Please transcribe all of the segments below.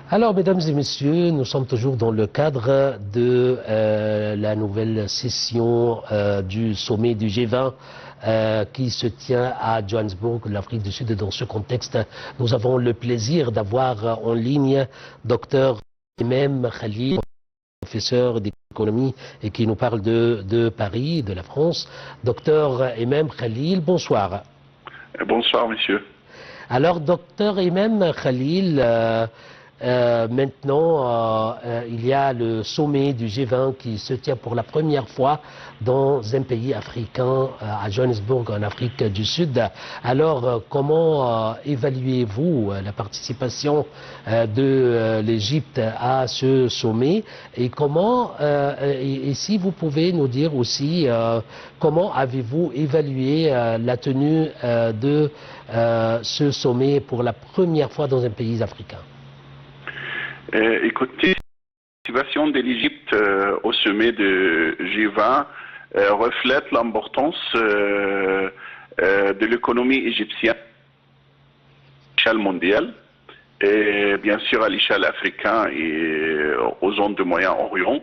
Alors, mesdames et messieurs, nous sommes toujours dans le cadre de la nouvelle session du sommet du G20 qui se tient à Johannesburg, l'Afrique du Sud. Et dans ce contexte, nous avons le plaisir d'avoir en ligne Dr Emem Khalil, professeur d'économie et qui nous parle de Paris, de la France. Dr Emem Khalil, bonsoir. Bonsoir, monsieur. Alors, Dr Emem Khalil, maintenant, il y a le sommet du G20 qui se tient pour la première fois dans un pays africain, à Johannesburg, en Afrique du Sud. Alors, comment évaluez-vous la participation de l'Égypte à ce sommet et comment, et si vous pouvez nous dire aussi, comment avez-vous évalué la tenue de ce sommet pour la première fois dans un pays africain? Écoutez, la participation de l'Égypte au sommet de G20 reflète l'importance de l'économie égyptienne à l'échelle mondiale et bien sûr à l'échelle africaine et aux zones de Moyen-Orient.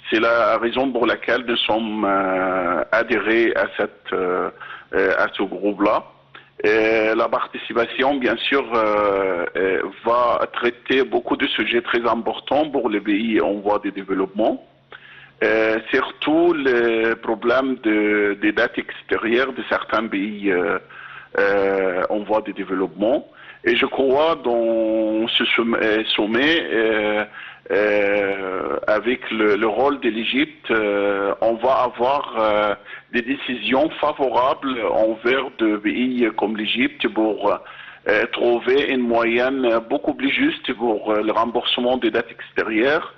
C'est la raison pour laquelle nous sommes adhérés à ce groupe-là. La participation, bien sûr, va traiter beaucoup de sujets très importants pour les pays en voie de développement. Surtout les problèmes des dettes extérieures de certains pays en voie de développement. Et je crois dans ce sommet, avec le rôle de l'Égypte, on va avoir des décisions favorables envers des pays comme l'Égypte pour trouver une moyenne beaucoup plus juste pour le remboursement des dettes extérieures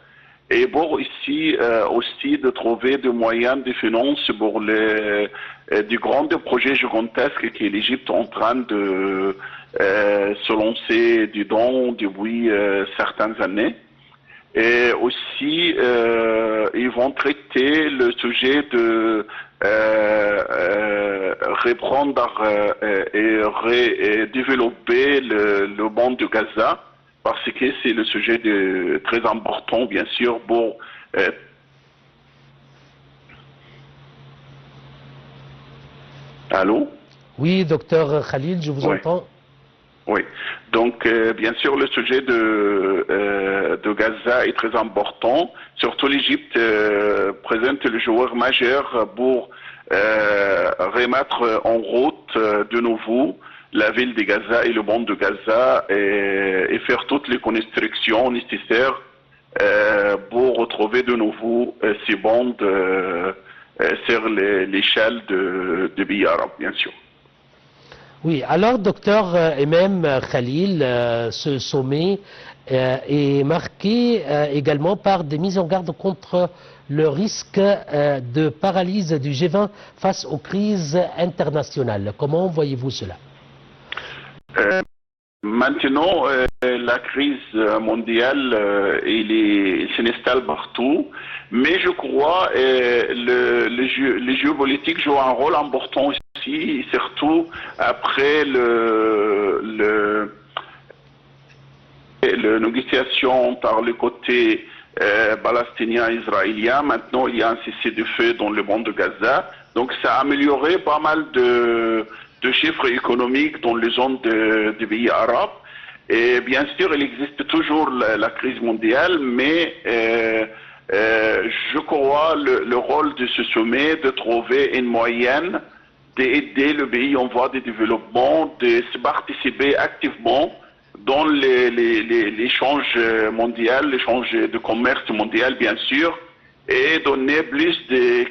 et pour ici aussi de trouver des moyens de finances pour des grands projets gigantesques que l'Égypte est en train de se lancer dedans depuis certaines années. Et aussi, ils vont traiter le sujet de reprendre et développer le monde de Gaza, parce que c'est le sujet très important, bien sûr, pour... Allô? Oui, docteur Khalil, je vous entends. Oui, donc bien sûr le sujet de Gaza est très important. Surtout l'Égypte présente le joueur majeur pour remettre en route de nouveau la ville de Gaza et le monde de Gaza et faire toutes les constructions nécessaires pour retrouver de nouveau ces bandes sur l'échelle de pays arabes, bien sûr. Oui, alors docteur Emem Khalil, ce sommet est marqué également par des mises en garde contre le risque de paralyse du G20 face aux crises internationales. Comment voyez-vous cela? Maintenant, la crise mondiale s'installe partout, mais je crois les géopolitiques jouent un rôle important aussi, surtout après la négociation par le côté palestinien-israélien. Maintenant, il y a un cessez-le-feu dans le monde de Gaza, donc ça a amélioré pas mal de chiffres économiques dans les zones des pays arabes. Et bien sûr, il existe toujours la crise mondiale, mais je crois le rôle de ce sommet de trouver une moyenne, d'aider le pays en voie de développement, de se participer activement dans l'échange mondial, l'échange de commerce mondial, bien sûr, et donner plus de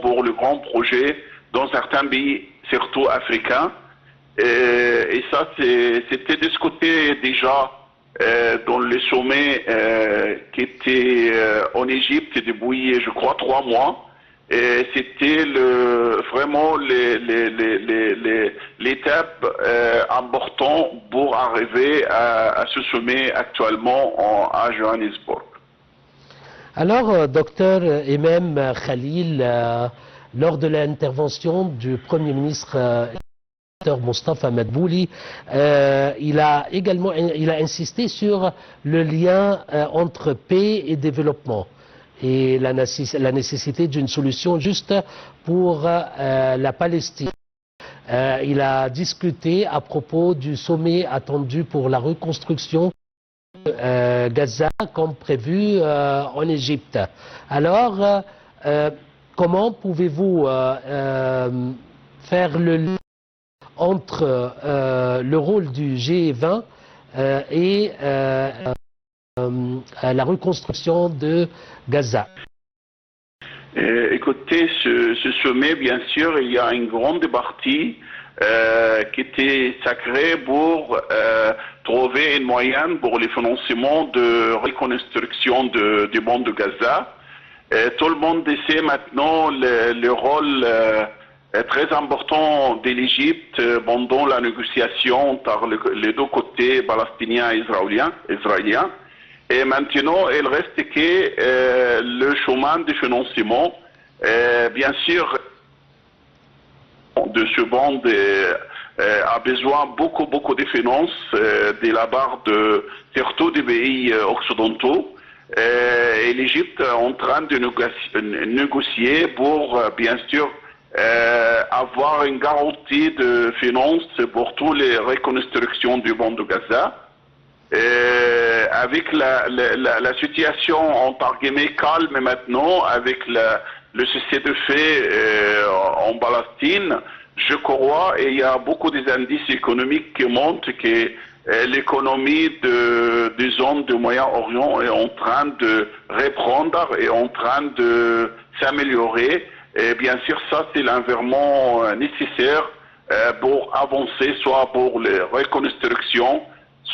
pour le grand projet dans certains pays, surtout africains. Et ça, c'était discuté déjà dans le sommet qui était en Égypte depuis, je crois, 3 mois. Et c'était vraiment l'étape importante pour arriver à ce sommet actuellement à Johannesburg. Alors, docteur Emem Khalil, lors de l'intervention du Premier ministre Mostafa Madbouli, il a insisté sur le lien entre paix et développement et la nécessité d'une solution juste pour la Palestine. Il a discuté à propos du sommet attendu pour la reconstruction de Gaza comme prévu en Égypte. Alors, comment pouvez-vous faire le lien entre le rôle du G20 et la reconstruction de Gaza? Écoutez, ce sommet, bien sûr, il y a une grande partie qui était sacrée pour trouver un moyen pour le financement de reconstruction du monde de Gaza. Tout le monde sait maintenant le rôle très important de l'Égypte pendant la négociation entre les deux côtés palestiniens et israéliens. Et maintenant, il reste que le chemin de financement, bien sûr, de ce monde a besoin beaucoup de finances de la part surtout des pays occidentaux. Et l'Égypte est en train de négocier pour, bien sûr, avoir une garantie de finances pour toutes les reconstructions du monde de Gaza. Avec la situation entre guillemets calme maintenant, avec le cessez-le-feu en Palestine, je crois, et il y a beaucoup d'indices économiques qui montrent que l'économie des zones du Moyen-Orient est en train de reprendre et en train de s'améliorer. Et bien sûr, ça c'est l'environnement nécessaire pour avancer, soit pour les reconstructions,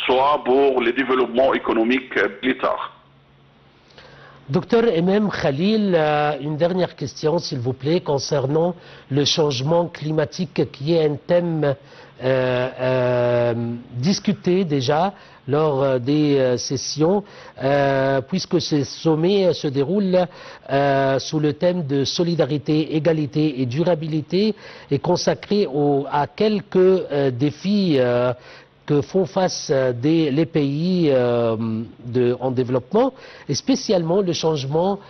soit pour le développement économique plus tard. Docteur Emem Khalil, une dernière question s'il vous plaît concernant le changement climatique qui est un thème discuté déjà lors des sessions, puisque ce sommet se déroule sous le thème de solidarité, égalité et durabilité et consacré à quelques défis que font face les pays en développement, et spécialement le changement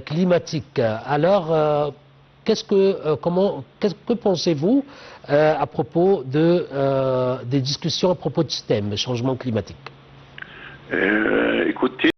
climatique. Alors, que pensez-vous à propos des discussions à propos de ce thème, le changement climatique? Écoutez,